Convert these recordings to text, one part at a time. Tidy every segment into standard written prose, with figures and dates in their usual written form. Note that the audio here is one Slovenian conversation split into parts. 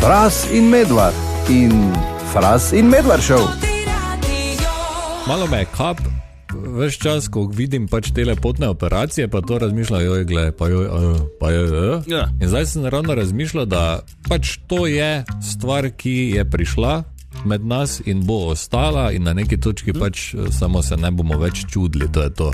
Fras in Medvard in Fras in Medvard show. Malo me je kap, ves čas, ko vidim pač te lepotne operacije, pa to razmišljam, joj, gled, pa joj. Ja. In zdaj sem ravno razmišljal, da pač to je stvar, ki je prišla med nas in bo ostala in na neki točki pač samo se ne bomo več čudili, to je to.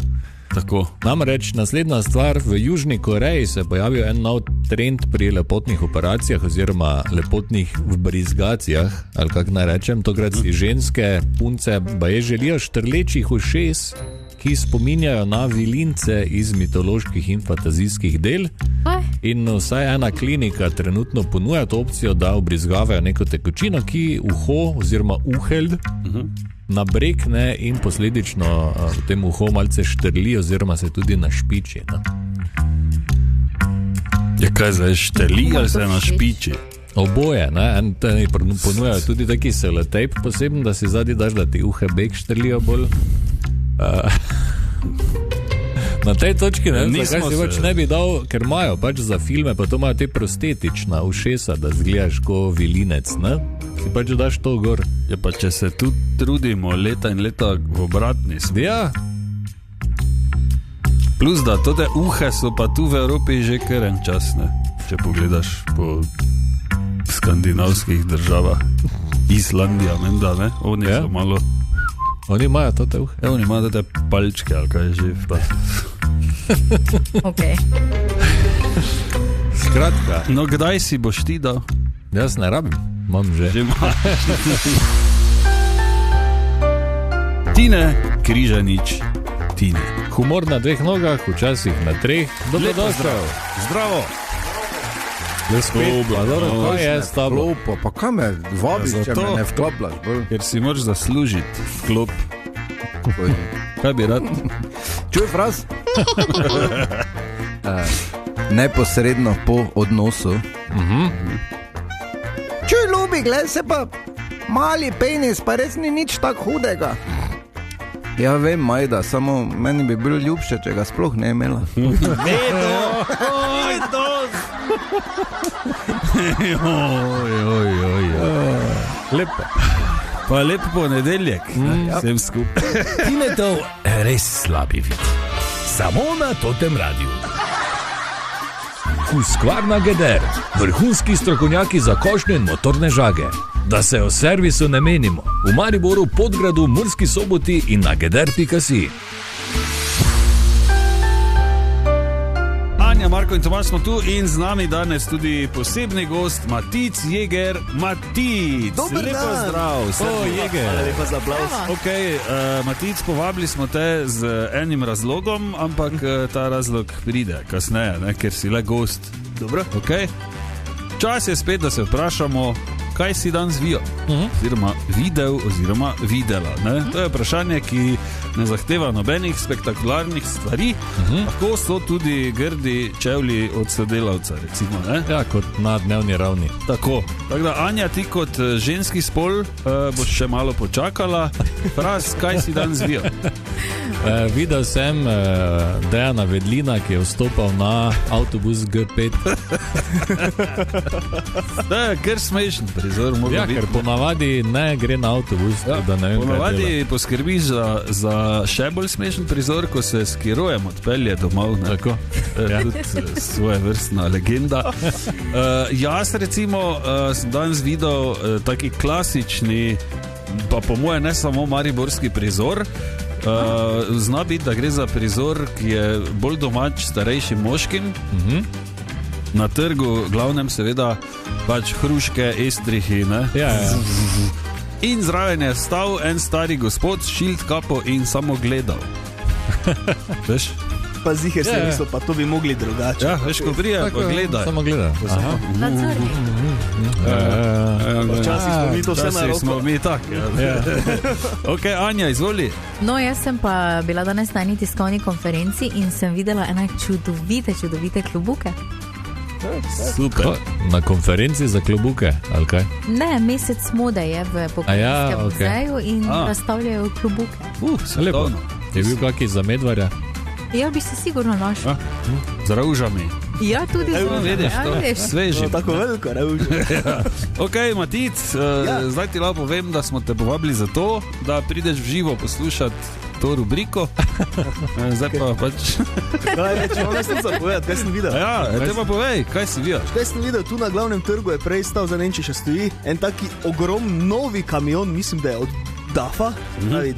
Tako. Namreč naslednja stvar, v Južni Koreji se je pojavil en nov trend pri lepotnih operacijah oziroma lepotnih vbrizgacijah, ali kako naj rečem, tokrat si ženske punce baje želijo štrlečih ušes, ki spominjajo na vilince iz mitoloških in fantazijskih del. In vsaj ena klinika trenutno ponuja to opcijo, da vbrizgavajo neko tekočino, ki uho oziroma uhelj nabrekne in posledično v tem uho malce štrli oziroma se tudi našpiči. Je kaj zdaj štrli ali se našpiči? Oboje, ne? Ponujajo tudi taki selotejp poseben, da si zadnji daš, da ti uhe bek štrlijo bolj. Na tej točki zakaj si pač ne bi dal, ker imajo pač za filme, pa to imajo te prostetična ušesa, da zgledaš ko vilinec, ne? Si pač daš to gor. Ja, pa če se tu trudimo leta in leta v obratni smer. Ja. Plus, da tode uhe so pa tu v Evropi že kar en čas, ne? Če pogledaš po skandinavskih državah. Islandija, menda, ne? Oni so malo... Oni imajo to te uhe. Ja, oni imajo te palčke, ali kaj je že. Ok. Skratka. No, kdaj si boš ti dal? Jaz ne rabim, imam že. Že imaš. Tine Križanič. Tine. Humor na dveh nogah, včasih na treh. Dobrodošel. Zdravo. Kaj je s tabo? Pa kaj me vabiš, če me ne vklaplaš? Ker si moraš zaslužiti vklop. Kaj bi rad? Čuj, Fras? Neposredno po odnosu. Čuj, ljubi, gled se pa mali penis, pa res ni nič tak hudega. Ja vem, Majda, samo meni bi bilo ljubše, če ga sploh ne imela. Lepo. Pa lep ponedeljek. Vsem skupaj. Tine to res slabi vid. Samo na totem radiju. Husqvarna Geder, vrhunski strokovnjaki za košnjo in motorne žage. Da se o servisu ne menimo. V Mariboru, Podgradu, Murski Soboti in na geder.si. Anja, Marko in Tomaž smo tu in z nami danes tudi posebni gost Matic Jeger. Matic, Dober lepo dan. zdrav. Jeger. Lepo za aplauz. Ok, Matic, povabili smo te z enim razlogom, ampak ta razlog pride kasneje, ne, ker si le gost. Dobro. Ok, čas je spet, da se vprašamo, kaj si danes videl, oziroma videl, oziroma videla. Ne? To je vprašanje, ki ne zahteva nobenih spektakularnih stvari, lahko so tudi grdi čevlji od sodelavca, recimo. Ne? Ja, kot na dnevni ravni. Tako da, Anja, ti kot ženski spol boš še malo počakala. Fras, kaj si danes videl? Videl sem Dejana Vedlina, ki je vstopal na avtobus G5. To je kar smešen prizor. Ja, ker ponavadi ne gre na avtobus. Ja, da ne vem, ponavadi poskrbiš za še bolj smešen prizor, ko se s kirojem odpelje domov. Ne? Tako. Ja. Tudi svoje vrstna legenda. Jaz recimo sem danes videl taki klasični, pa po moje ne samo mariborski prizor. Zna biti, da gre za prizor, ki je bolj domač starejšim moškim. Na trgu, glavnem seveda pač hruške, estrihi, ne? Ja. In zraven je stal en stari gospod s šilt kapo in samo gledal. Veš? Pa ziher se mislo, pa to bi mogli drugače. Ja, veš, ko prije, pa gledaj. Samo gledaj. Nadzornik. Včasih smo mi to vse na Včasih roko. smo mi tak. Ja. Ok, Anja, izvoli. No, jaz sem pa bila danes na eni tiskovni konferenci in sem videla ene čudovite klobuke. Super. Na konferenci za klobuke, ali kaj? Ne, mesec mode je v pokojninskem okej. muzeju in razstavljajo klobuke. Lepo. Je bil kakšen za Medvarja? Ja, bi se sigurno našel. Z ravžami. Ja, tudi zelo. Vidiš, to sveži. Tako veliko, ne vem. Ok, Matic, zdaj ti lahko povem, da smo te povabili za to, da prideš v živo poslušati to rubriko. Zdaj pa pač... Kaj reči, ono sem zapovedati, kaj sem videl? Ja, te pa povej, kaj si videl? Kaj sem videl, tu na glavnem trgu je prej stal, za Nemči še stoji, en taki ogrom novi kamion, mislim, da je od DAF-a,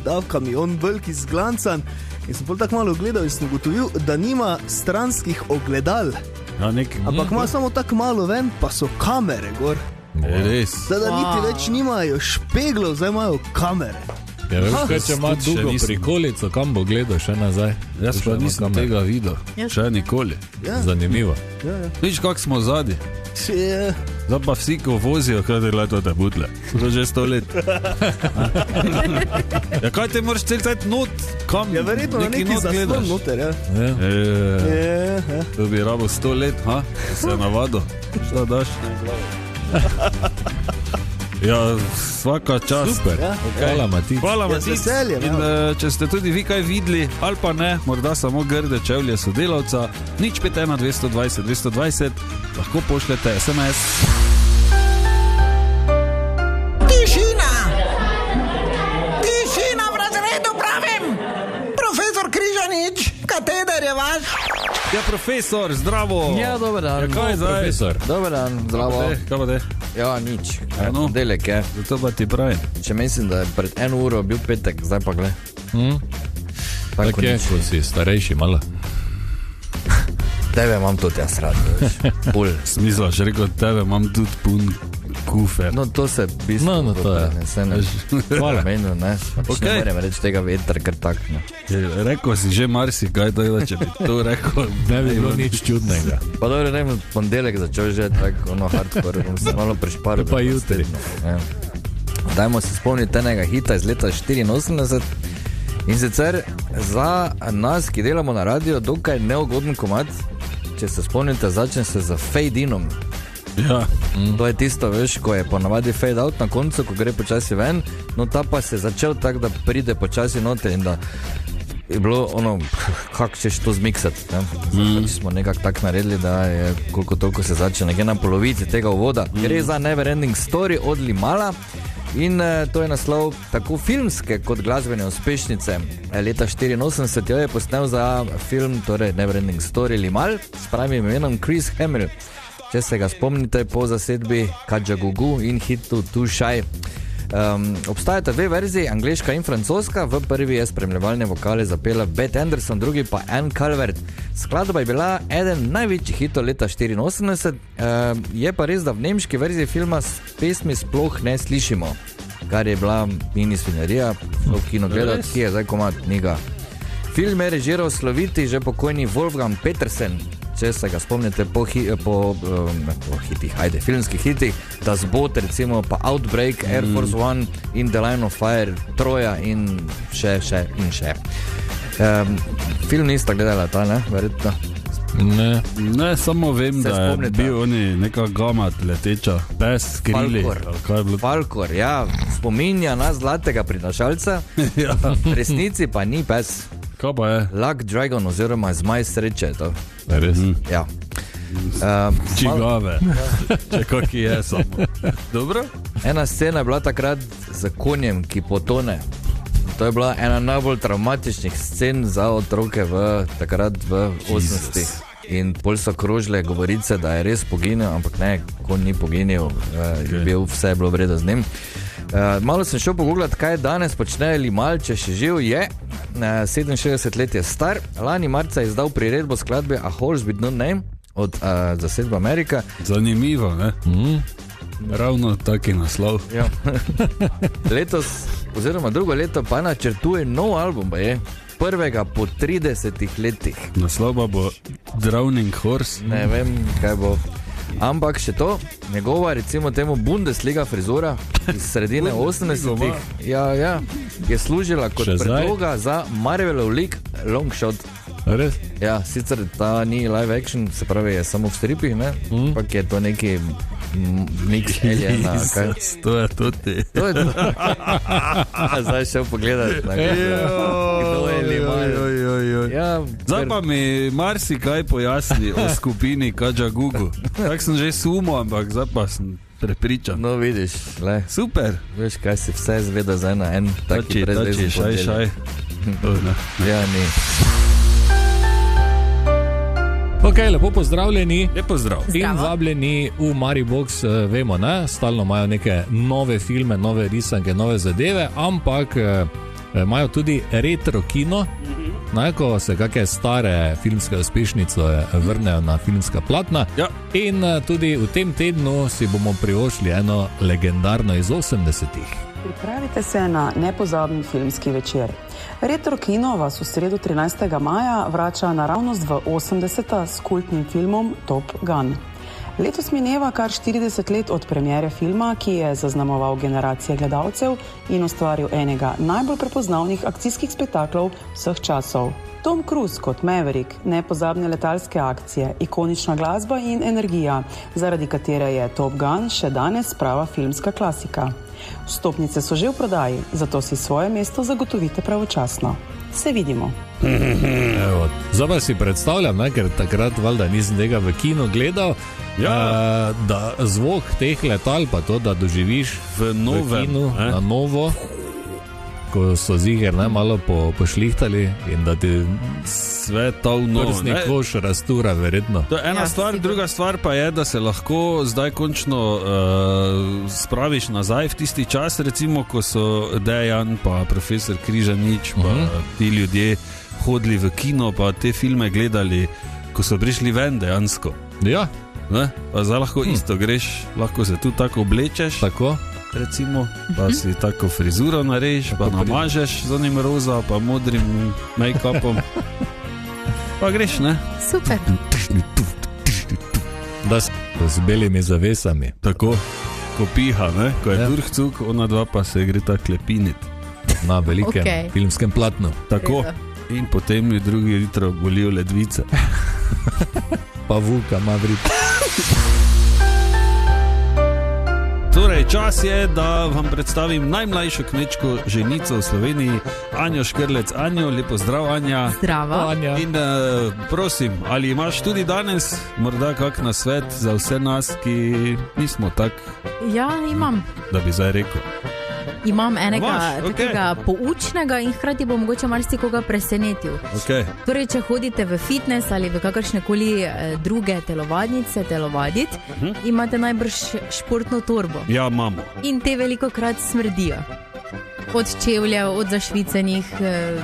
DAF kamion, veliki zglancan. In sem pol tako malo gledal in sem ugotovil, da nima stranskih ogledal. Ja, ampak ima samo tako malo ven, pa so kamere gor. Res. Da niti več nimajo špeglov, zdaj imajo kamere. Ja, veš, kaj, če ima dolgo prikolico, kam bo gledal še nazaj? Jaz pa nisem tega videl, še nikoli. Ja. Zanimivo. Viš, kak smo zadnji. Zdaj pa vsi, ko vozijo, kaj te leto te butle. To že 100 let. Ja, kaj te moraš cel cajt not? Kam? Ja, verjetno na neki zaslon noter, ja. To bi rabo 100 let, ha? Se navado. Šta daš? Ja, svaka čast. Super, hvala Matic. Hvala Matic. In če ste tudi vi kaj videli, ali pa ne, morda samo grde čevlje sodelavca, 051 220 220, lahko pošljete SMS. Tišina! Tišina v razredu pravim! Profesor Križanič, kateder je vaš? Ja, profesor, zdravo! Ja, dober dan. Ja, kaj zdaj? Profesor. Dober dan, zdravo. Kaj pa te? Ja, nič. no. Delek je. Zato pa ti pravim. Če mislim, da je pred 1 uro bil petek, zdaj pa gled. Tako je, ko si starejši malo. Tebe imam tudi jaz rad, veš. Pul. Smisla, še rekel, tebe imam tudi pun kufer. No, to se v bistvu No, to je. Hvala. Menil, ne. Pač Ok. ne morem reči tega vetra, ker tak, ne. Rekl si že marsikaj, tako da če bi to rekel, Ne bi bilo nič čudnega. Pa dobro, ne vem, ponedeljek začel že tako, ono hardcore, bom se malo prišparil. To pa jutri. Ja. Dajmo se spomniti enega hita iz leta 84. In sicer za nas, ki delamo na radio, dokaj neugoden komad. Če se spomnite, začne se z fade inom. ja. To je tisto, veš, ko je ponavadi fade out na koncu, ko gre počasi ven, no ta pa se je začel tako, da pride počasi noter in da je bilo ono, kako ćeš to zmiksati, ne? Pač smo nekako tako naredili, da je koliko toliko se začne nekje na polovici tega uvoda. Gre za Neverending Story od Limala. In to je naslov tako filmske kot glasbene uspešnice. Leta 84 jo je posnel za film, torej Neverending Story Limal, s pravim imenom Chris Hamill. Če se ga spomnite po zasedbi Kajagoogoo in hitu Too Shy. Obstajata dve verziji, angleška in francoska. V prvi je spremljevalne vokale zapela Beth Anderson, drugi pa Anne Calvert. Skladba je bila eden največjih hitov leta 84. Je pa res, da v nemški verziji filma pesmi sploh ne slišimo, kar je bila mini svinjarija v kino gledati, ki je zdaj komad knjiga. Film je režiral sloviti že pokojni Wolfgang Petersen. Če se ga spomnite po hitih, ajde, filmskih hitih, Das Boot, recimo, pa Outbreak, Air Force One in The Line of Fire, Troja in še. Film nista gledala ta, ne, verjetno. Ne. Ne, samo vem, Se da je spomnite? bil oni neka gamat leteča, pes, skrili. Falkor. Falkor, ja, spominja na zlatega prinašalca, Ja. v resnici pa ni pes. Kaj pa je? Luck Dragon oziroma Zmaj sreče je to. Res. Ja. Čigave. Če kaki je samo. Dobro? Ena scena je bila takrat z konjem, ki potone. To je bila ena najbolj traumatičnih scen za otroke takrat v 80-ih. In pol so krožile govorice, da je res poginil, ampak ne, konj ni poginil, vse je bilo v redu z njim. Malo sem šel pogooglati, kaj danes počne Limal, če še živ je. 67 let je star. Lani marca je izdal priredbo skladbe A Horse with No Name od zasedbe Amerika. Zanimivo, ne? Ravno taki naslov. Ja. Letos, oziroma drugo leto, pa načrtuje nov album, prvega po 30 letih. Naslov pa bo Drowning Horse. Ne vem, kaj bo. Ampak še to, njegova, recimo temu Bundesliga frizura iz sredine 80-ih je služila kot Še zdaj? predloga za Marvelov lik Longshot. Res? Ja, sicer ta ni live action, se pravi je samo v stripih, ne? Ampak je to neki mix aliena, kaj? To je tudi. To je to. Zdaj šel pogledat, kdo je Limal. Ja, Zdaj pa mi marsikaj pojasni o skupini Kajagugu. Tak sem že sumo, ampak zdaj pa sem prepričan. No, vidiš, le. Super. Veš, kaj si vse zveda zdaj na en taki brezvezni ponedeljek. Šaj. Ja, ni. Ok, lepo pozdravljeni. Lep pozdrav. In vabljeni v Maribox, vemo, ne? Stalno imajo neke nove filme, nove risanke, nove zadeve, ampak imajo tudi retro kino, ko se kakšne stare filmske uspešnice vrnejo na filmska platna. Ja. In tudi v tem tednu si bomo privoščili eno legendarno iz 80-ih. Pripravite se na nepozabni filmski večer. Retro kino vas v sredo 13. maja vrača naravnost v 80-ta s kultnim filmom Top Gun. Letos mineva kar 40 let od premiere filma, ki je zaznamoval generacije gledalcev in ustvaril enega najbolj prepoznavnih akcijskih spektaklov vseh časov. Tom Cruise kot Maverick, nepozabne letalske akcije, ikonična glasba in energija, zaradi katere je Top Gun še danes prava filmska klasika. Vstopnice so že v prodaji, zato si svoje mesto zagotovite pravočasno. Se vidimo. Zdaj pa si predstavljam, ker takrat valjda nisem tega v kinu gledal, da zvok teh letal pa to, da doživiš v kinu na novo, ko so ziger malo pošlihtali in da ti prsni koš rastura verjetno. To je ena stvar, druga stvar pa je, da se lahko zdaj končno spraviš nazaj v tisti čas, recimo, ko so Dejan pa profesor Križanič pa ti ljudje hodili v kino pa te filme gledali, ko so prišli ven dejansko. Ja. Ne? Pa zdaj lahko isto greš, lahko se tu tako oblečeš. Tako. Recimo, pa si tako frizuro narežeš, pa namažeš z onim roza, pa modrim make-upom. Pa greš, ne? Super. Da z belimi zavesami. Tako, ko piha, ne? Ko je durhcuk, ona dva pa se gre tako lepinit. Na velikem filmskem platnu. Tako. In potem ju drugi jutro bolijo ledvice. Pa Vuka Maverick. Torej, čas je, da vam predstavim najmlajšo kmečko ženico v Sloveniji, Anjo Škrlec. Anjo, lepo zdrav, Anja. Zdravo. Anja. In prosim, ali imaš tudi danes morda kak nasvet za vse nas, ki nismo tak? Ja, imam. Da bi zdaj rekel. Imam enega takega poučnega in hkrati bo mogoče marsikoga presenetil. Okay. Torej, če hodite v fitness ali v kakršnekoli druge telovadnice telovaditi, imate najbrž športno torbo. Ja, imamo. In te velikokrat smrdijo. Od čevljev, od zašvicenih.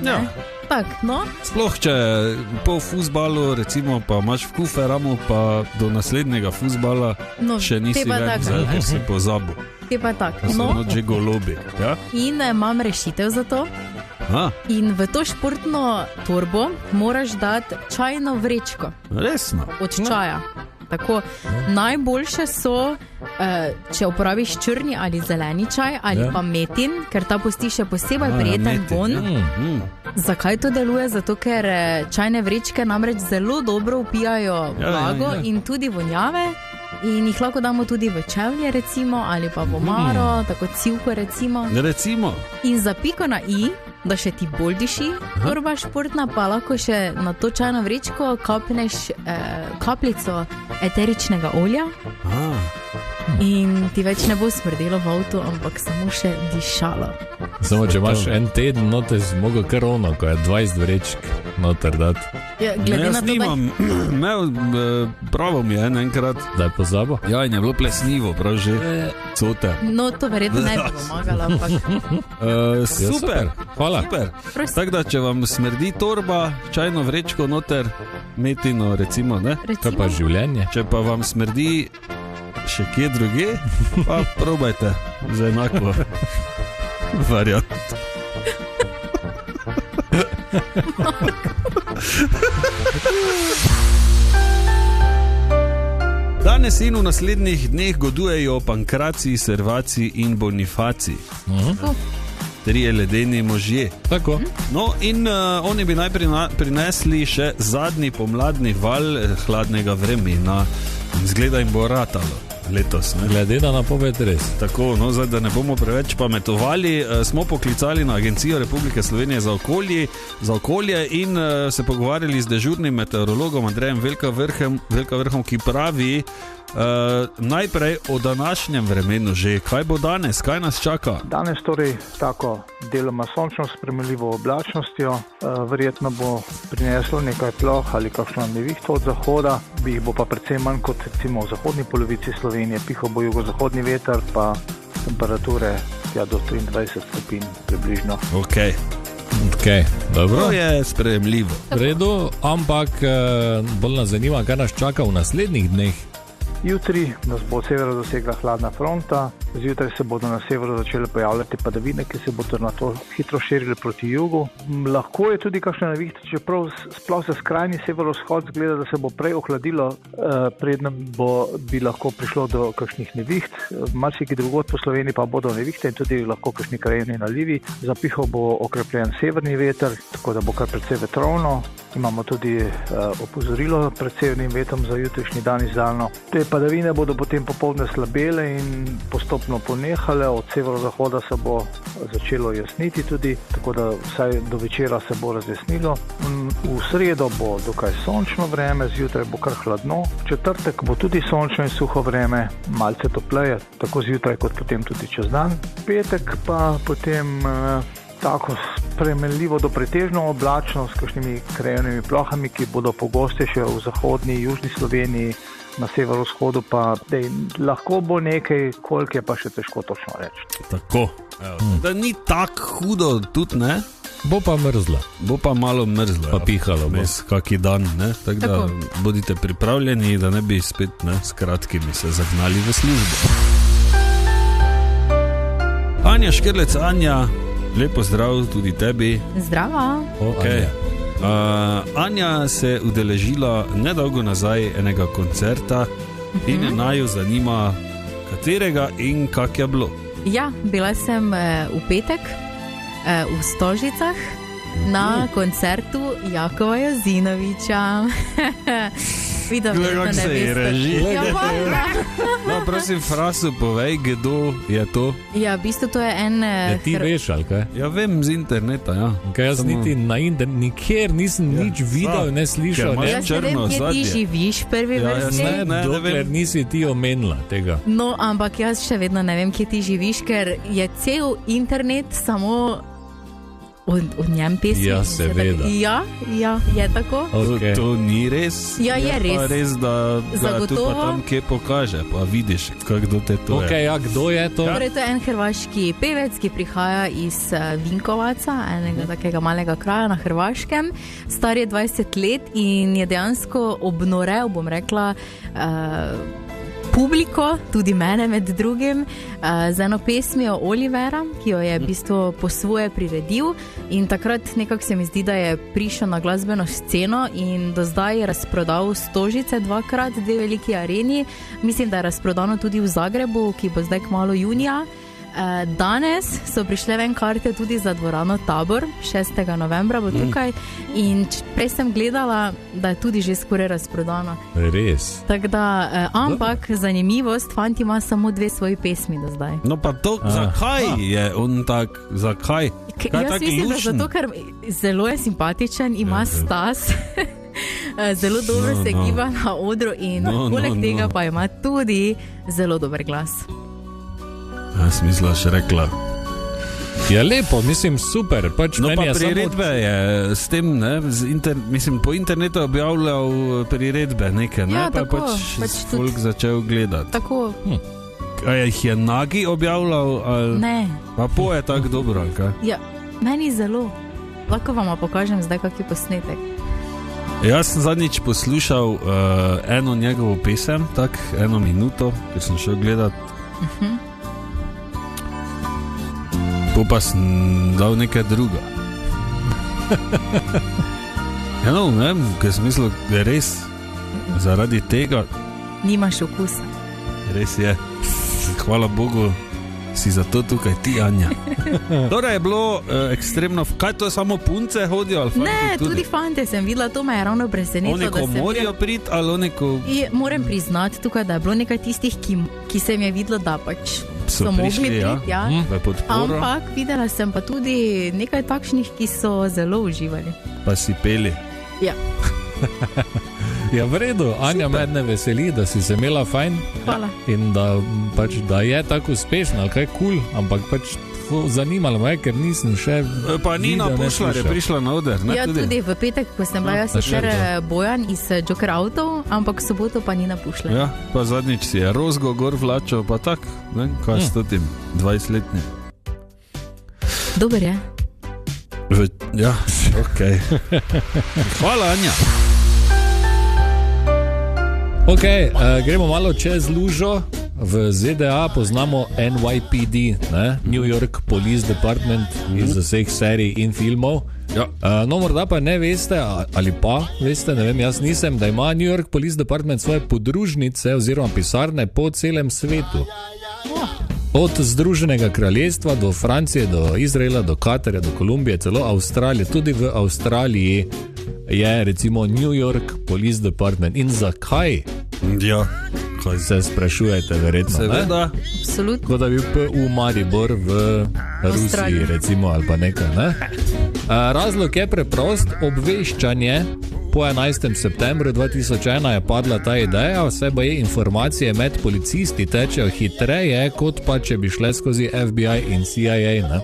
Ja. Tak, no? Sploh, če po fuzbalu, recimo, pa imaš v kuferamu, pa do naslednjega fuzbala še nisi ven, zdaj si pozabil. Te pa tak, no? So noč že golobi, ja? In imam rešitev za to. In v to športno torbo moraš dati čajno vrečko. Resno? Od čaja. Tako, najboljše so, če uporabiš črni ali zeleni čaj ali pa metin, ker ta pusti še posebej prijeten vonj. Zakaj to deluje? Zato, ker čajne vrečke namreč zelo dobro vpijajo vlago in tudi vonjave. In jih lahko damo tudi v čevlje, recimo, ali pa v omaro, tako civko, recimo. In za piko na i, da še ti bolj diši torba športna, pa lahko še na to čajno vrečko kapneš kapljico eteričnega olja. In ti več ne bo smrdelo v avtu, ampak samo še dišalo. Samo, če imaš en teden, no te zmogo kar ono, ko je 20 vrečk noter dati. Ja, jaz nimam, pravo mi je enkrat. Da je pozabo? Ja, in je bilo plesnivo, prav že cote. No, to verjetno ne bi pomagalo, ampak... Super, hvala. Tako da, če vam smrdi torba, čajno vrečko noter, metino, recimo, ne? Kaj pa življenje? Če pa vam smrdi še kje druge, pa probajte za enako variant. Danes in v naslednjih dneh godujejo Pankracij, Servacij in Bonifacij. Trije ledeni možje. Tako. No, in oni bi najprej prinesli še zadnji pomladni val hladnega vremena. Zgleda jim bo ratalo. letos. Ne? Glede na napoved res. Tako, no, zdaj, da ne bomo preveč pametovali, smo poklicali na Agencijo Republike Slovenije za okolje in se pogovarjali z dežurnim meteorologom Andrejem Velkavrhom, ki pravi najprej o današnjem vremenu že. Kaj bo danes? Kaj nas čaka? Danes torej tako deloma sončno spremljivo oblačnostjo, verjetno bo prineslo nekaj ploh ali kakšno nevihto od zahoda, jih bo pa predvsem manj kot recimo v zahodni polovici Slovenije, pihal bo jugozahodni veter, pa temperature do 23 stopinj približno. Okay, dobro. To je sprejemljivo. V redu, ampak bolj nas zanima, kaj nas čaka v naslednjih dneh. Jutri nas bo od severa dosegla hladna fronta, zjutraj se bodo na severu začele pojavljati padavine, ki se bodo na to hitro širile proti jugu. Lahko je tudi kakšna nevihta, čeprav sploh za skrajni severovzhod zgleda, da se bo prej ohladilo, predno bi lahko prišlo do kakšnih neviht. Marsikje drugod po Sloveniji pa bodo nevihte in tudi lahko kakšni krajevni nalivi. Zapihal bo okrepljen severni veter, tako da bo kar precej vetrovno. Imamo tudi opozorilo pred severnim vetrom za jutrišnji dan izdano. Te padavine bodo potem popoldne slabele in postopno ponehale, od severozahoda se bo začelo jasniti tudi, tako da vsaj do večera se bo razjasnilo. V sredo bo dokaj sončno vreme, zjutraj bo kar hladno, v četrtek bo tudi sončno in suho vreme, malce topleje, tako zjutraj kot potem tudi čez dan. Petek pa potem tako spremenljivo do pretežno oblačno s kakšnimi krajevnimi plohami, ki bodo pogostejše v zahodni, južni Sloveniji, na severovzhodu pa lahko bo nekaj, koliko je pa še težko točno reči. Tako, da ni tako hudo tudi, ne? Bo pa mrzlo. Bo pa malo mrzlo. Pa pihalo. Mes kaki dan, ne? Tako da bodite pripravljeni, da ne bi spet s kratkimi se zagnali v službo. Anja Škerlec, Anja, lepo zdrav tudi tebi. Zdravo. Okay. Anja se je udeležila nedolgo nazaj enega koncerta in naju zanima, katerega in kak je bilo. Ja, bila sem v petek v Stožicah na koncertu Jakova Jozinoviča. Videl, kako se je reži. No, prosim, Frasu, povej, kdo je to. Ja, v bistvu to je en... ti veš, ali kaj? Ja, vem z interneta, ja. Kaj jaz niti na internetu, nikjer nisem nič videl, ne slišal. Jaz ne vem, kje ti živiš prvi vrsti. Dokler nisi ti omenila tega. No, ampak jaz še vedno ne vem, kje ti živiš, ker je cel internet samo... O njem pesmi. Ja, seveda. Ja, je tako. Okay. To ni res. Ja, je res. Pa res, da tu pa tam kje pokaže, pa vidiš, kdo te to je. Ja, kdo je to? Torej, to je en hrvaški pevec, ki prihaja iz Vinkovaca, enega takega malega kraja na Hrvaškem. Star je 20 let in je dejansko obnorel, bom rekla, publiko, tudi mene med drugim, z eno pesmijo Olivera, ki jo je v bistvu po svoje priredil in takrat nekako se mi zdi, da je prišel na glasbeno sceno in do zdaj je razprodal Stožice 2x, 2 veliki areni. Mislim, da je razprodano tudi v Zagrebu, ki bo zdaj kmalu junija. Danes so prišle ven karte tudi za dvorano Tabor, 6. novembra bo tukaj in prej sem gledala, da je tudi že skoraj razprodano. Res? Tako da, ampak zanimivost, fant ima samo 2 svoji pesmi do zdaj. No pa to, zakaj je on tak, zakaj? Jaz mislim, da zato, ker zelo je simpatičen, ima stas, zelo dobro se giba na odru in poleg tega pa ima tudi zelo dober glas. Jaz mislim, še rekla. Ja, lepo, mislim, super. Pač no, meni pa priredbe je s tem, ne, mislim, po internetu objavljal priredbe neke, ne, ja, pa pač folk začel gledati. Tako. A jih je Nagi objavljal? Ali... Ne. Pa je tako dobro, ali kaj? Ja, meni zelo. Lahko vam pokažem zdaj kakšen posnetek. Jaz sem zadnjič poslušal eno njegovo pesem, tak 1 minuto, ker sem šel gledati. Pa sem dal nekaj druga. Ja, no, ne vem, ker sem mislil, da je res zaradi tega. Nimaš okusa. Res je. Hvala Bogu, si zato tukaj ti, Anja. Torej je bilo ekstremno, kaj to samo punce hodijo? Ali ne, tudi fante sem videla, to me je ravno presenetilo. Oni ko morajo priti, ali oni ko... Moram priznati tukaj, da je bilo nekaj tistih, ki sem je videla, da pač so mogli priti, ja. Ampak videla sem pa tudi nekaj takšnih, ki so zelo uživali. Pa si peli. Ja. Ja, v redu, Anja, mene veseli, da si se imela fajn. Hvala. In da je tako uspešna, kaj cool, ampak pač zanimalo me, ker nisem še... Pa Nina Pušlar je prišla na oder, ne? Ja, tudi v petek, ko sem bila sicer Bojan iz Joker Autov, ampak soboto pa Nina Pušlar. Ja, pa zadnjič si je Rozgo gor vlačal, pa tak, ne, kaj s tem 20-letnim. Dober je. Ja, okej. Hvala, Anja. Ok, gremo malo čez lužo. V ZDA poznamo NYPD, ne? New York Police Department iz vseh serij in filmov. Ja. No, morda pa ne veste, ali pa veste, ne vem, jaz nisem, da ima New York Police Department svoje podružnice oziroma pisarne po celem svetu. Od Združenega kraljestva do Francije, do Izraela, do Katarja, do Kolumbije, celo Avstralije. Tudi v Avstraliji je recimo New York Police Department. In zakaj? Ja. Kaj se sprašujete, verjetno? Seveda. Absolutno. Kot da bi PU Maribor v Rusiji, recimo, ali pa nekaj, ne? Razlog je preprost, obveščanje. Po 11. septembru 2001 je padla ta ideja, vse pa je informacije med policisti tečejo hitreje, kot pa če bi šle skozi FBI in CIA, ne?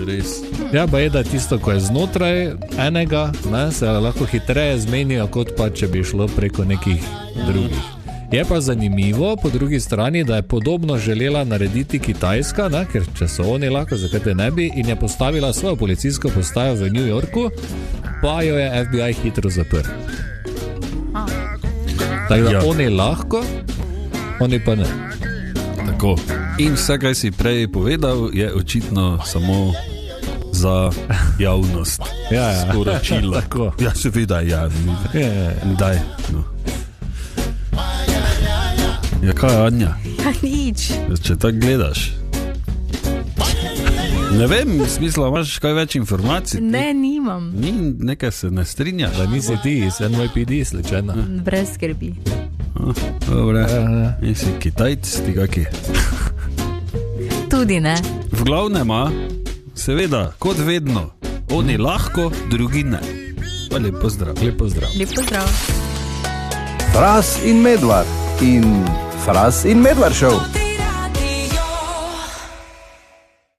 Res. Ja, pa je, da tisto, ko je znotraj enega, ne, se lahko hitreje zmenijo, kot pa če bi šlo preko nekih drugih. Je pa zanimivo, po drugi strani, da je podobno želela narediti Kitajska, ne, ker če so oni lahko, zakaj te ne bi, in je postavila svojo policijsko postajo v New Yorku, pa jo je FBI hitro zaprl. Tako da oni lahko, oni pa ne. Tako. In vse, kaj si prej povedal, je očitno samo za javnost. Ja. Sporočilo. Tako. Ja, seveda, ja. Daj. No. Ja, kaj, Anja? Ja, nič. Če tako gledaš. Ne vem, v smislu, imaš kaj več informacij? Ne, nimam. Ni, nekaj se ne strinjaš. Da nisi ti iz NYPD slučajno. Brez skrbi. Dobre, nisi Kitajc, ti kaki. Tudi ne. V glavnem, seveda, kot vedno, oni lahko, drugi ne. Pa lep pozdrav. Lep pozdrav. Lep pozdrav. Fras in Medvard in Fras in Medvard show.